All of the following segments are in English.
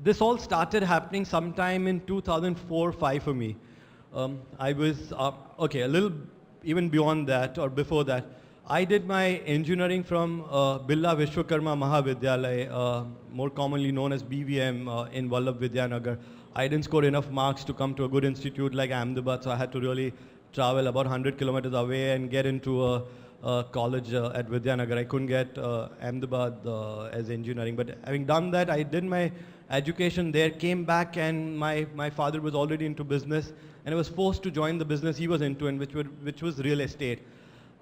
this all started happening sometime in 2004-5 for me. I was, okay, a little even beyond that or before that. I did my engineering from Birla Vishwakarma Mahavidyalaya, more commonly known as BVM in Vallabh Vidyanagar. I didn't score enough marks to come to a good institute like Ahmedabad, so I had to really travel about 100 kilometers away and get into a college at Vidyanagar. I couldn't get Ahmedabad as engineering, but having done that, I did my education there, came back, and my father was already into business, and I was forced to join the business he was into, and which was real estate.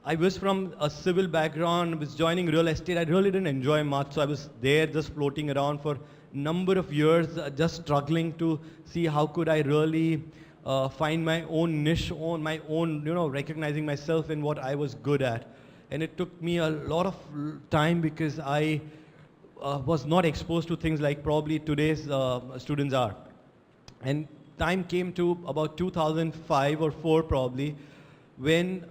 I was from a civil background, was joining real estate. I really didn't enjoy much, so I was there just floating around for a number of years, just struggling to see how could I really find my own niche, my own, recognizing myself in what I was good at. And it took me a lot of time because I was not exposed to things like probably today's students are. And time came to about 2005 or 4 probably, when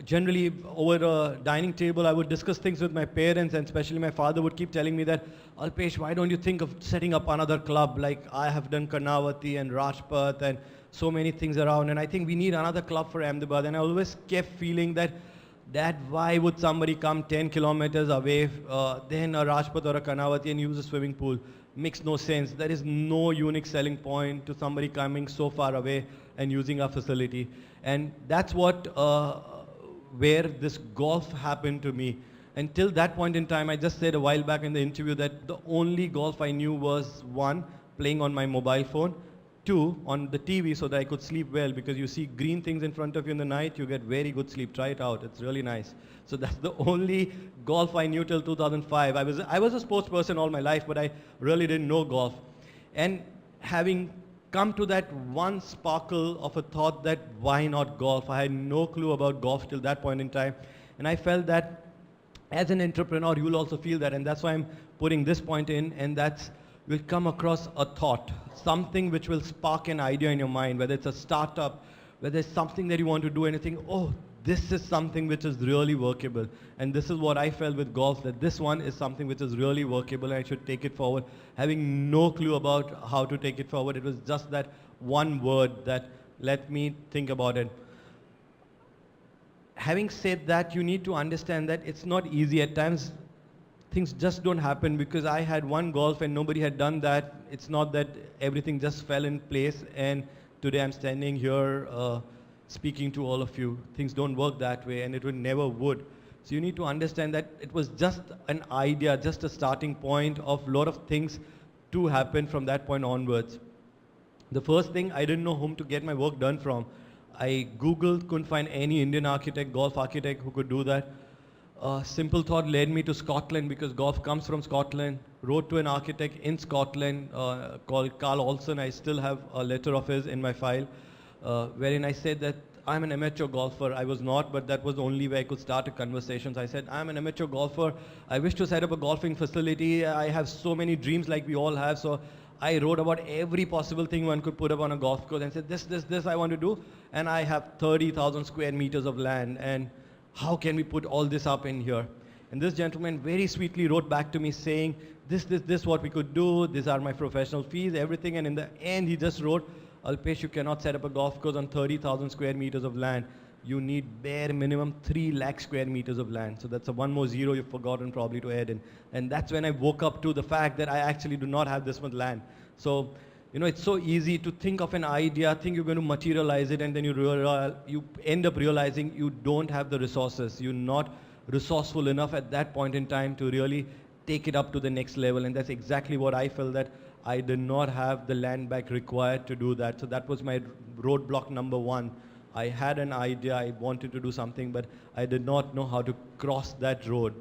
generally over a dining table, I would discuss things with my parents, and especially my father would keep telling me that, Alpesh, why don't you think of setting up another club? Like I have done Karnavati and Rajpath and so many things around, and I think we need another club for Ahmedabad. And I always kept feeling that why would somebody come 10 kilometers away, then a Rajpath or a Karnavati and use a swimming pool? Makes no sense. There is no unique selling point to somebody coming so far away and using our facility. And that's what where this golf happened to me. Until that point in time, I just said a while back in the interview that the only golf I knew was 1, playing on my mobile phone, 2, on the TV so that I could sleep well, because you see green things in front of you in the night, you get very good sleep. Try it out. It's really nice. So that's the only golf I knew till 2005. I was a sports person all my life, but I really didn't know golf. And having come to that one sparkle of a thought that why not golf? I had no clue about golf till that point in time. And I felt that as an entrepreneur, you'll also feel that. And that's why I'm putting this point in, and that's will come across a thought, something which will spark an idea in your mind, whether it's a startup, whether it's something that you want to do, anything. Oh, this is something which is really workable. And this is what I felt with golf, that this one is something which is really workable and I should take it forward. Having no clue about how to take it forward, it was just that one word that let me think about it. Having said that, you need to understand that it's not easy. At times, things just don't happen, because I had one golf and nobody had done that. It's not that everything just fell in place and today I'm standing here speaking to all of you. Things don't work that way, and it never would. So you need to understand that it was just an idea, just a starting point of a lot of things to happen from that point onwards. The first thing, I didn't know whom to get my work done from. I Googled, couldn't find any Indian architect, golf architect who could do that. Simple thought led me to Scotland, because golf comes from Scotland. Wrote to an architect in Scotland called Carl Olson. I still have a letter of his in my file, wherein I said that I'm an amateur golfer. I was not, but that was the only way I could start a conversation. So I said, I'm an amateur golfer. I wish to set up a golfing facility. I have so many dreams like we all have. So I wrote about every possible thing one could put up on a golf course and said, this I want to do. And I have 30,000 square meters of land. And how can we put all this up in here? And this gentleman very sweetly wrote back to me saying, this what we could do. These are my professional fees, everything. And in the end, he just wrote, Alpesh, you cannot set up a golf course on 30,000 square meters of land. You need bare minimum 3 lakh square meters of land. So that's a one more zero you've forgotten probably to add in. And that's when I woke up to the fact that I actually do not have this much land. So, it's so easy to think of an idea, think you're going to materialize it, and then you end up realizing you don't have the resources. You're not resourceful enough at that point in time to really take it up to the next level. And that's exactly what I felt, that I did not have the land back required to do that. So that was my roadblock number 1. I had an idea, I wanted to do something, but I did not know how to cross that road.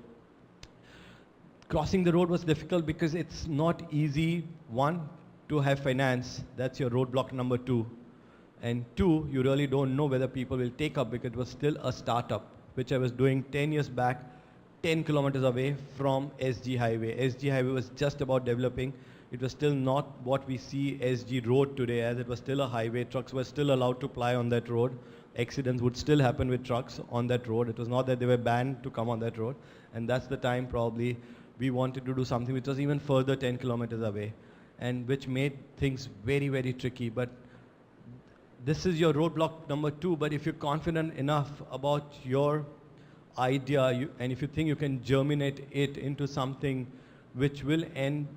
Crossing the road was difficult because it's not easy, 1, to have finance. That's your roadblock number 2. And 2, you really don't know whether people will take up, because it was still a startup, which I was doing 10 years back, 10 kilometers away from SG Highway. SG Highway was just about developing. It was still not what we see SG Road today, as it was still a highway. Trucks were still allowed to ply on that road. Accidents would still happen with trucks on that road. It was not that they were banned to come on that road. And that's the time probably we wanted to do something which was even further 10 kilometers away, and which made things very, very tricky. But this is your roadblock number 2, but if you're confident enough about your idea, and if you think you can germinate it into something which will end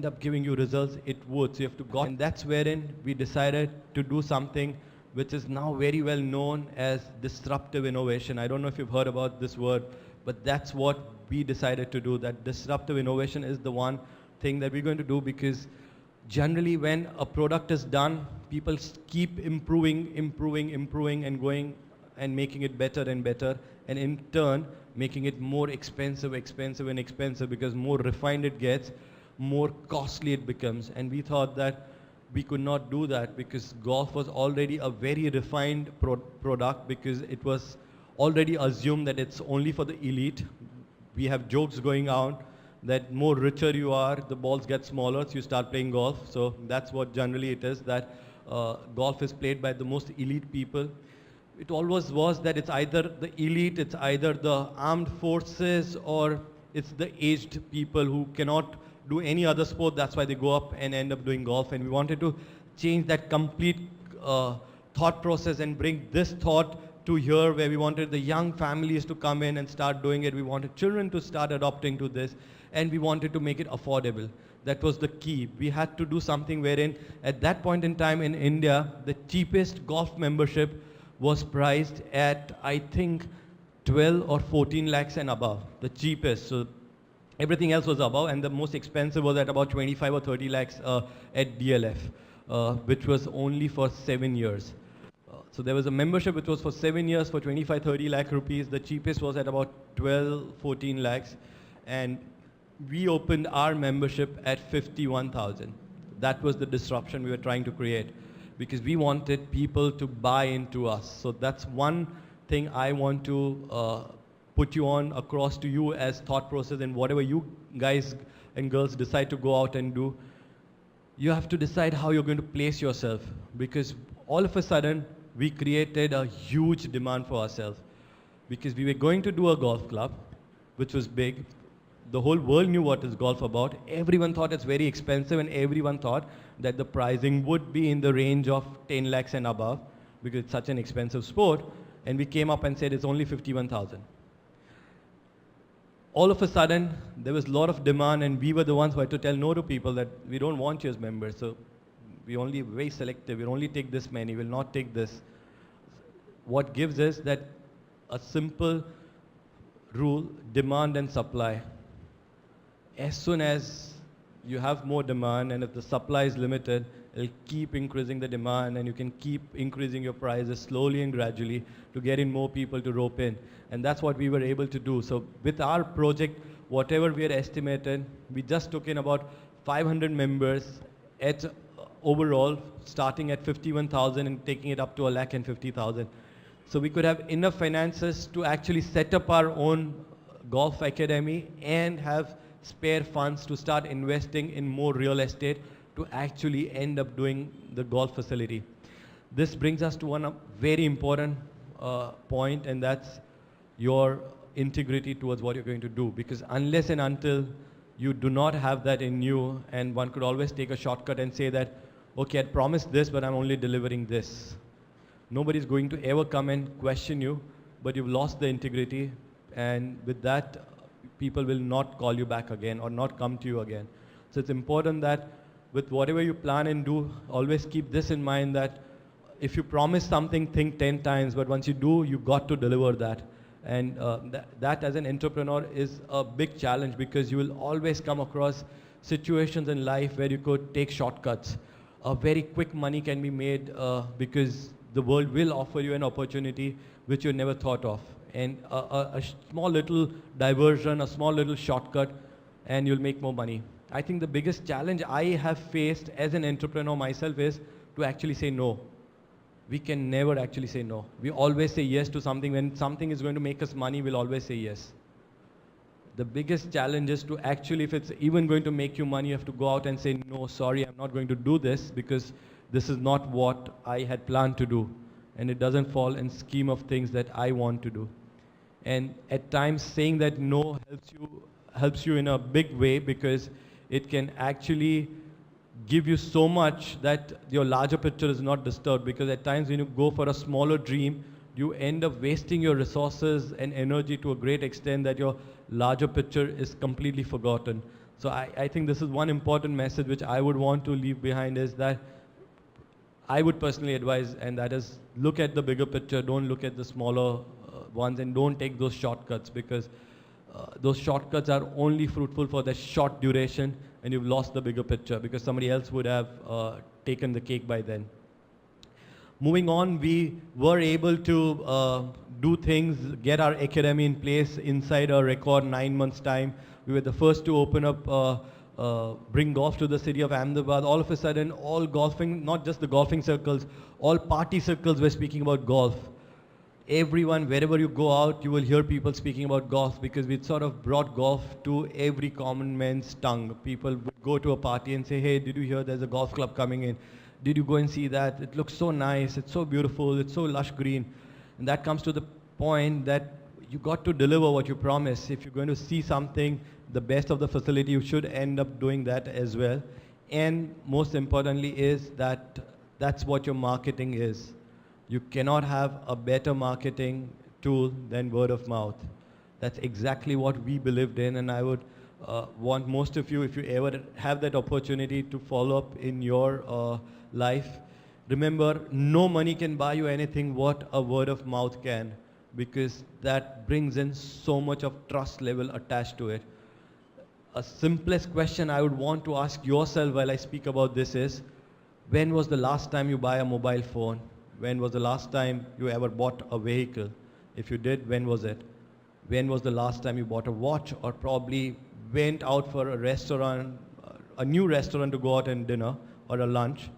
up giving you results, it would. So you have to go, and that's wherein we decided to do something which is now very well known as disruptive innovation. I don't know if you've heard about this word, but that's what we decided to do. That disruptive innovation is the one thing that we're going to do, because generally when a product is done, people keep improving and going and making it better and better, and in turn making it more expensive, because more refined it gets, more costly it becomes. And we thought that we could not do that, because golf was already a very refined product, because it was already assumed that it's only for the elite. We have jokes going out that more richer you are, the balls get smaller, so you start playing golf. So that's what generally it is, that golf is played by the most elite people. It always was that it's either the elite, it's either the armed forces, or it's the aged people who cannot do any other sport. That's why they go up and end up doing golf. And we wanted to change that complete thought process and bring this thought to here, where we wanted the young families to come in and start doing it. We wanted children to start adopting to this, and we wanted to make it affordable. That was the key. We had to do something wherein at that point in time in India, the cheapest golf membership was priced at, I think, 12 or 14 lakhs and above, the cheapest. So everything else was above, and the most expensive was at about 25 or 30 lakhs at DLF, which was only for 7 years. So there was a membership which was for 7 years for 25, 30 lakh rupees. The cheapest was at about 12, 14 lakhs. And we opened our membership at 51,000. That was the disruption we were trying to create, because we wanted people to buy into us. So that's one thing I want to put you on across to you as thought process, and whatever you guys and girls decide to go out and do, you have to decide how you're going to place yourself, because all of a sudden we created a huge demand for ourselves, because we were going to do a golf club which was big. The whole world knew what is golf about. Everyone thought it's very expensive, and everyone thought that the pricing would be in the range of 10 lakhs and above, because it's such an expensive sport. And we came up and said it's only 51,000. All of a sudden, there was a lot of demand, and we were the ones who had to tell no to people that we don't want you as members. So we only very selective. We'll only take this many. We'll not take this. What gives us that a simple rule: demand and supply. As soon as you have more demand, and if the supply is limited, it'll keep increasing the demand, and you can keep increasing your prices slowly and gradually to get in more people to rope in. And that's what we were able to do. So with our project, whatever we had estimated, we just took in about 500 members at overall, starting at 51,000 and taking it up to 1,50,000. So we could have enough finances to actually set up our own golf academy and have spare funds to start investing in more real estate to actually end up doing the golf facility. This brings us to one very important point, and that's your integrity towards what you're going to do. Because unless and until you do not have that in you, and one could always take a shortcut and say that, okay, I promised this, but I'm only delivering this. Nobody's going to ever come and question you, but you've lost the integrity, and with that, people will not call you back again or not come to you again. So it's important that with whatever you plan and do, always keep this in mind, that if you promise something, think 10 times, but once you do, you got to deliver that. And that as an entrepreneur is a big challenge, because you will always come across situations in life where you could take shortcuts. A very quick money can be made because the world will offer you an opportunity which you never thought of. And a small little diversion, a small little shortcut, and you'll make more money. I think the biggest challenge I have faced as an entrepreneur myself is to actually say no. We can never actually say no. We always say yes to something. When something is going to make us money, we'll always say yes. The biggest challenge is to actually, if it's even going to make you money, you have to go out and say, no, sorry, I'm not going to do this, because this is not what I had planned to do. And it doesn't fall in scheme of things that I want to do. And at times, saying that no helps you helps you in a big way, because it can actually give you so much that your larger picture is not disturbed. Because at times when you go for a smaller dream, you end up wasting your resources and energy to a great extent that your larger picture is completely forgotten. So I think this is one important message which I would want to leave behind, is that I would personally advise, and that is, look at the bigger picture, don't look at the smaller ones, and don't take those shortcuts, because those shortcuts are only fruitful for the short duration, and you've lost the bigger picture, because somebody else would have taken the cake by then. Moving on, we were able to do things, get our academy in place inside a record 9 months' time. We were the first to open up, bring golf to the city of Ahmedabad. All of a sudden, all golfing, not just the golfing circles, all party circles were speaking about golf. Everyone, wherever you go out, you will hear people speaking about golf, because we sort of brought golf to every common man's tongue. People would go to a party and say, hey, did you hear there's a golf club coming in? Did you go and see that? It looks so nice, it's so beautiful, it's so lush green. And that comes to the point that you got to deliver what you promise. If you're going to see something, the best of the facility, you should end up doing that as well. And most importantly is that that's what your marketing is. You cannot have a better marketing tool than word of mouth. That's exactly what we believed in, and I would want most of you, if you ever have that opportunity to follow up in your life, remember, no money can buy you anything what a word of mouth can, because that brings in so much of trust level attached to it. A simplest question I would want to ask yourself while I speak about this is, when was the last time you buy a mobile phone? When was the last time you ever bought a vehicle? If you did, when was it? When was the last time you bought a watch, or probably went out for a restaurant, a new restaurant to go out and dinner or a lunch?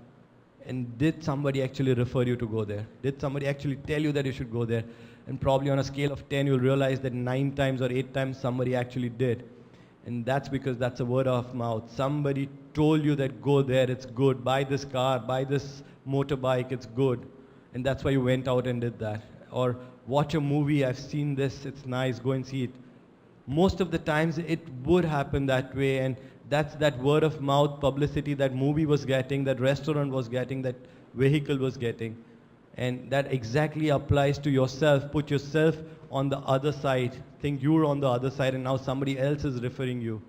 And did somebody actually refer you to go there? Did somebody actually tell you that you should go there? And probably on a scale of 10, you'll realize that 9 times or 8 times somebody actually did. And that's because that's a word of mouth. Somebody told you that go there, it's good. Buy this car, buy this motorbike, it's good. And that's why you went out and did that. Or watch a movie, I've seen this, it's nice, go and see it. Most of the times it would happen that way, and that's that word of mouth publicity that movie was getting, that restaurant was getting, that vehicle was getting. And that exactly applies to yourself. Put yourself on the other side. Think you're on the other side, and now somebody else is referring you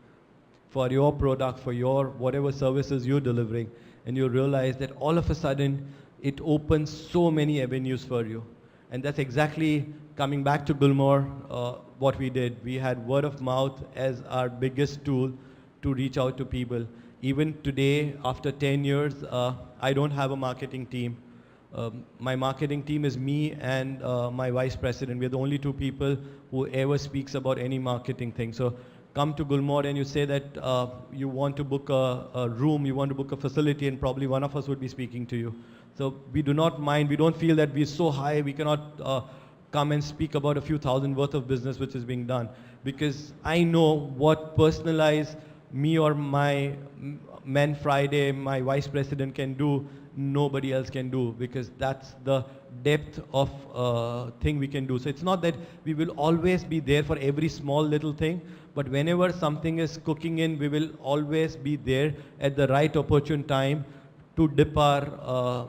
for your product, for your whatever services you're delivering. And you realize that all of a sudden, it opens so many avenues for you. And that's exactly, coming back to Gulmohar, what we did. We had word of mouth as our biggest tool to reach out to people. Even today, after 10 years, I don't have a marketing team. My marketing team is me and my vice president. We're the only 2 people who ever speaks about any marketing thing. So come to Gulmohar and you say that you want to book a room, you want to book a facility, and probably one of us would be speaking to you. So we do not mind. We don't feel that we're so high we cannot come and speak about a few thousand worth of business which is being done. Because I know what personalized me or my Man Friday, my vice president can do, nobody else can do, because that's the depth of thing we can do. So it's not that we will always be there for every small little thing, but whenever something is cooking in, we will always be there at the right opportune time to dip our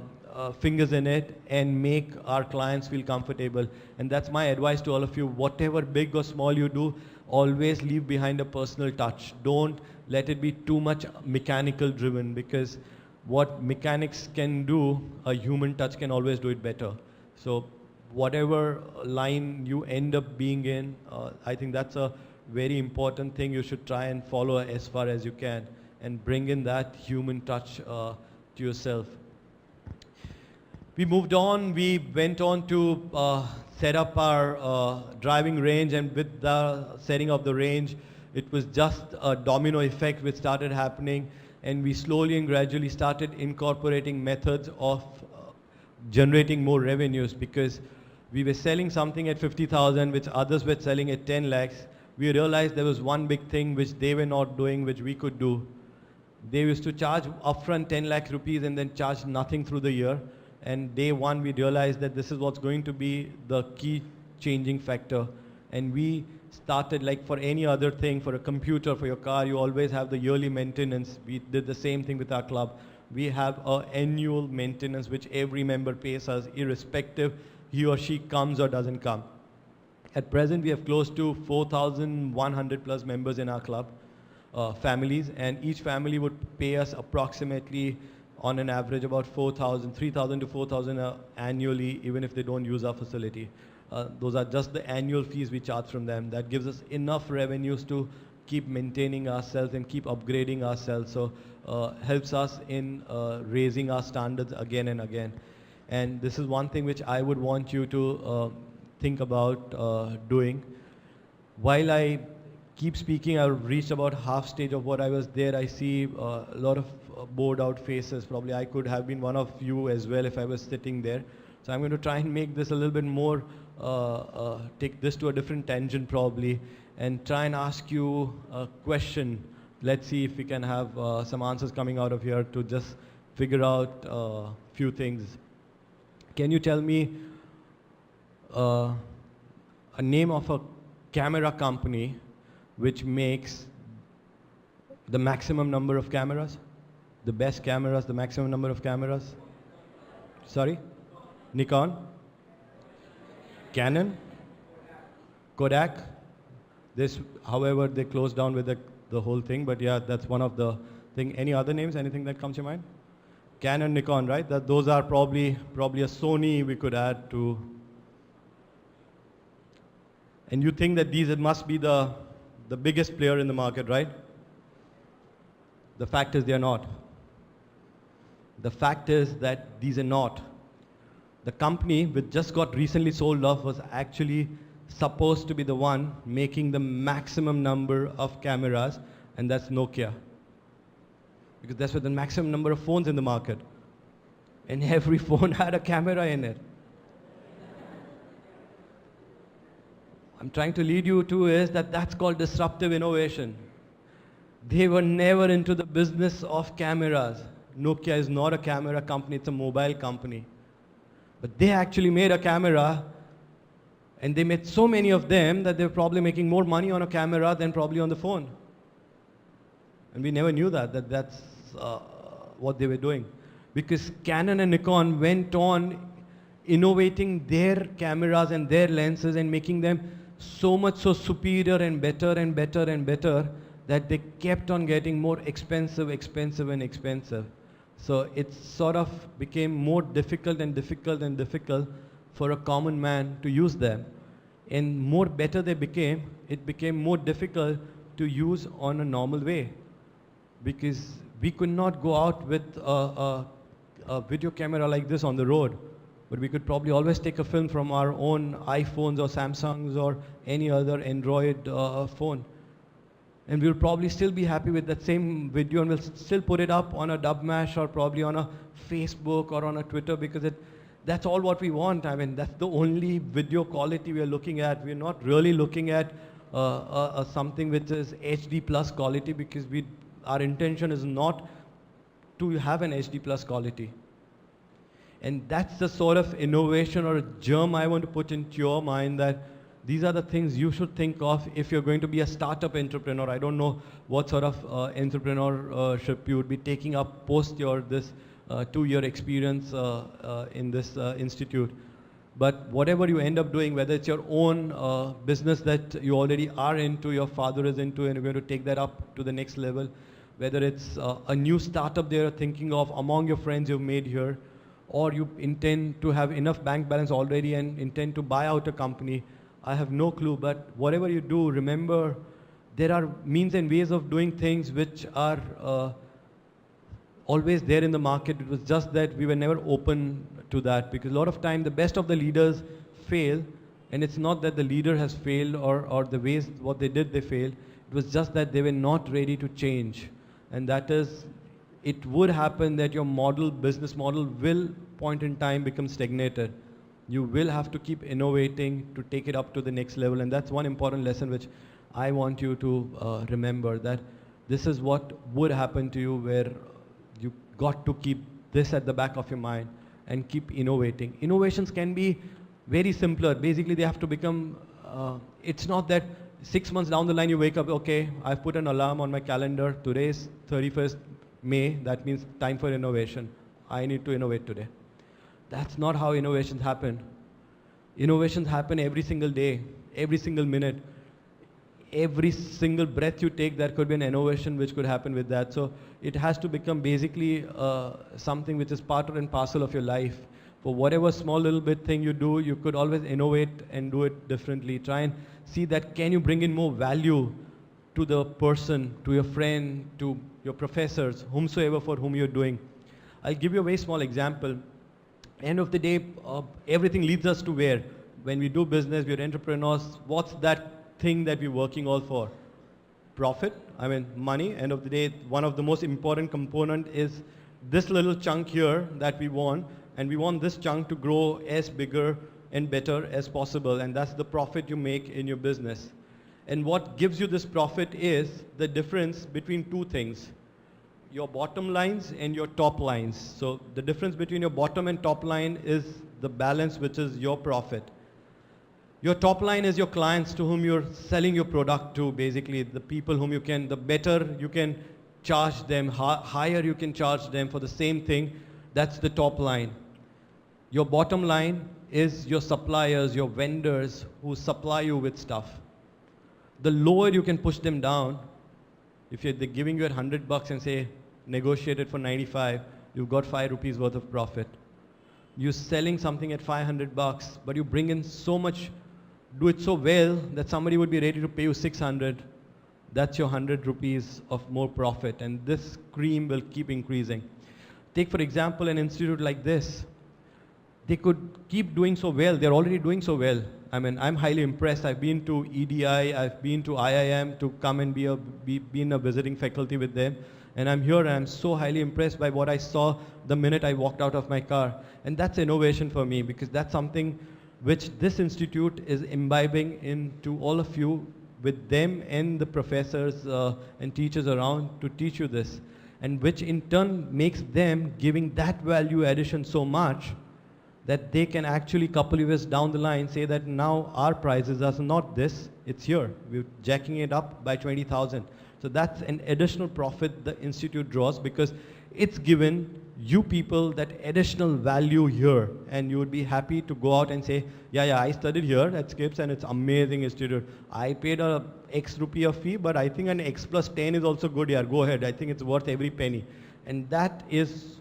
fingers in it and make our clients feel comfortable. And that's my advice to all of you. Whatever big or small you do, always leave behind a personal touch. Don't let it be too much mechanical driven, because what mechanics can do, a human touch can always do it better. So whatever line you end up being in, I think that's a very important thing you should try and follow as far as you can, and bring in that human touch to yourself. We moved on. We went on to set up our driving range, and with the setting of the range, it was just a domino effect which started happening, and we slowly and gradually started incorporating methods of generating more revenues, because we were selling something at 50,000 which others were selling at 10 lakhs. We realized there was one big thing which they were not doing which we could do. They used to charge upfront 10 lakh rupees and then charge nothing through the year. And day one, we realized that this is what's going to be the key changing factor. And we started like for any other thing, for a computer, for your car, you always have the yearly maintenance. We did the same thing with our club. We have an annual maintenance which every member pays us, irrespective he or she comes or doesn't come. At present, we have close to 4,100 plus members in our club, families, and each family would pay us approximately, on an average, about 3,000 to 4,000 annually, even if they don't use our facility. Those are just the annual fees we charge from them. That gives us enough revenues to keep maintaining ourselves and keep upgrading ourselves. So helps us in raising our standards again and again. And this is one thing which I would want you to think about doing. While I keep speaking, I've reached about half stage of what I was there. I see a lot of bored out faces. Probably I could have been one of you as well if I was sitting there. So I'm going to try and make this a little bit more, take this to a different tangent probably, and try and ask you a question. Let's see if we can have some answers coming out of here to just figure out a few things. Can you tell me a name of a camera company which makes the maximum number of cameras? The best cameras, the maximum number of cameras? Sorry? Nikon? Canon? Kodak? This, however, they closed down with the whole thing, but yeah, that's one of the thing. Any other names, anything that comes to mind? Canon, Nikon, right? Those are probably a Sony we could add to. And you think that these must be the biggest player in the market, right? The fact is they are not. The fact is that these are not. The company which just got recently sold off was actually supposed to be the one making the maximum number of cameras, and that's Nokia. Because that's with the maximum number of phones in the market. And every phone had a camera in it. I'm trying to lead you to is that that's called disruptive innovation. They were never into the business of cameras. Nokia is not a camera company, it's a mobile company. But they actually made a camera, and they made so many of them that they're probably making more money on a camera than probably on the phone. And we never knew that's what they were doing. Because Canon and Nikon went on innovating their cameras and their lenses and making them so much so superior and better and better and better that they kept on getting more expensive, expensive and expensive. So it sort of became more difficult and difficult and difficult for a common man to use them. And more better they became, it became more difficult to use on a normal way. Because we could not go out with a video camera like this on the road. But we could probably always take a film from our own iPhones or Samsungs or any other Android phone. And we'll probably still be happy with that same video, and we'll still put it up on a Dubmash or probably on a Facebook or on a Twitter, because that's all what we want. I mean, that's the only video quality we are looking at. We're not really looking at something which is HD plus quality, because our intention is not to have an HD plus quality. And that's the sort of innovation or germ I want to put into your mind, that these are the things you should think of if you're going to be a startup entrepreneur. I don't know what sort of entrepreneurship you would be taking up post this 2-year experience in this institute. But whatever you end up doing, whether it's your own business that you already are into, your father is into, and you're going to take that up to the next level, whether it's a new startup they're thinking of among your friends you've made here, or you intend to have enough bank balance already and intend to buy out a company, I have no clue. But whatever you do, remember there are means and ways of doing things which are always there in the market. It was just that we were never open to that, because a lot of time the best of the leaders fail, and it's not that the leader has failed or the ways what they did they failed. It was just that they were not ready to change. And that is, it would happen that your business model will point in time become stagnated. You will have to keep innovating to take it up to the next level. And that's one important lesson which I want you to remember, that this is what would happen to you, where you got to keep this at the back of your mind and keep innovating. Innovations can be very simpler. Basically, they have to become, it's not that 6 months down the line, you wake up, okay, I've put an alarm on my calendar. Today is 31st May. That means time for innovation. I need to innovate today. That's not how innovations happen. Innovations happen every single day, every single minute. Every single breath you take, there could be an innovation which could happen with that. So it has to become basically something which is part and parcel of your life. For whatever small little bit thing you do, you could always innovate and do it differently. Try and see that can you bring in more value to the person, to your friend, to your professors, whomsoever for whom you're doing. I'll give you a very small example. End of the day, everything leads us to where? When we do business, we're entrepreneurs, what's that thing that we're working all for? Profit, I mean money. End of the day, one of the most important component is this little chunk here that we want, and we want this chunk to grow as bigger and better as possible, and that's the profit you make in your business. And what gives you this profit is the difference between two things, your bottom lines and your top lines. So the difference between your bottom and top line is the balance, which is your profit. Your top line is your clients to whom you're selling your product to, basically the people whom you can, the better you can charge them, higher you can charge them for the same thing. That's the top line. Your bottom line is your suppliers, your vendors who supply you with stuff. The lower you can push them down, if they're giving you at $100 and say, negotiate it for 95, you've got 5 rupees worth of profit. You're selling something at $500, but you bring in so much, do it so well that somebody would be ready to pay you 600. That's your 100 rupees of more profit, and this cream will keep increasing. Take, for example, an institute like this. They could keep doing so well. They're already doing so well. I mean, I'm highly impressed. I've been to EDI, I've been to IIM to come and be in a visiting faculty with them. And I'm here and I'm so highly impressed by what I saw the minute I walked out of my car. And that's innovation for me, because that's something which this institute is imbibing into all of you, with them and the professors and teachers around to teach you this. And which in turn makes them giving that value addition so much that they can actually couple years down the line say that now our prices are not this, it's here. We're jacking it up by 20,000. So that's an additional profit the institute draws, because it's given you people that additional value here, and you would be happy to go out and say, yeah, I studied here at Skips and it's amazing institute. I paid a X rupee of fee, but I think an X plus 10 is also good. Yeah, go ahead. I think it's worth every penny. And that is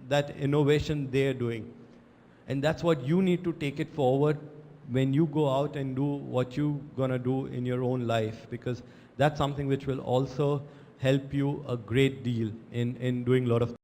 that innovation they're doing. And that's what you need to take it forward when you go out and do what you're gonna do in your own life, because that's something which will also help you a great deal in doing a lot of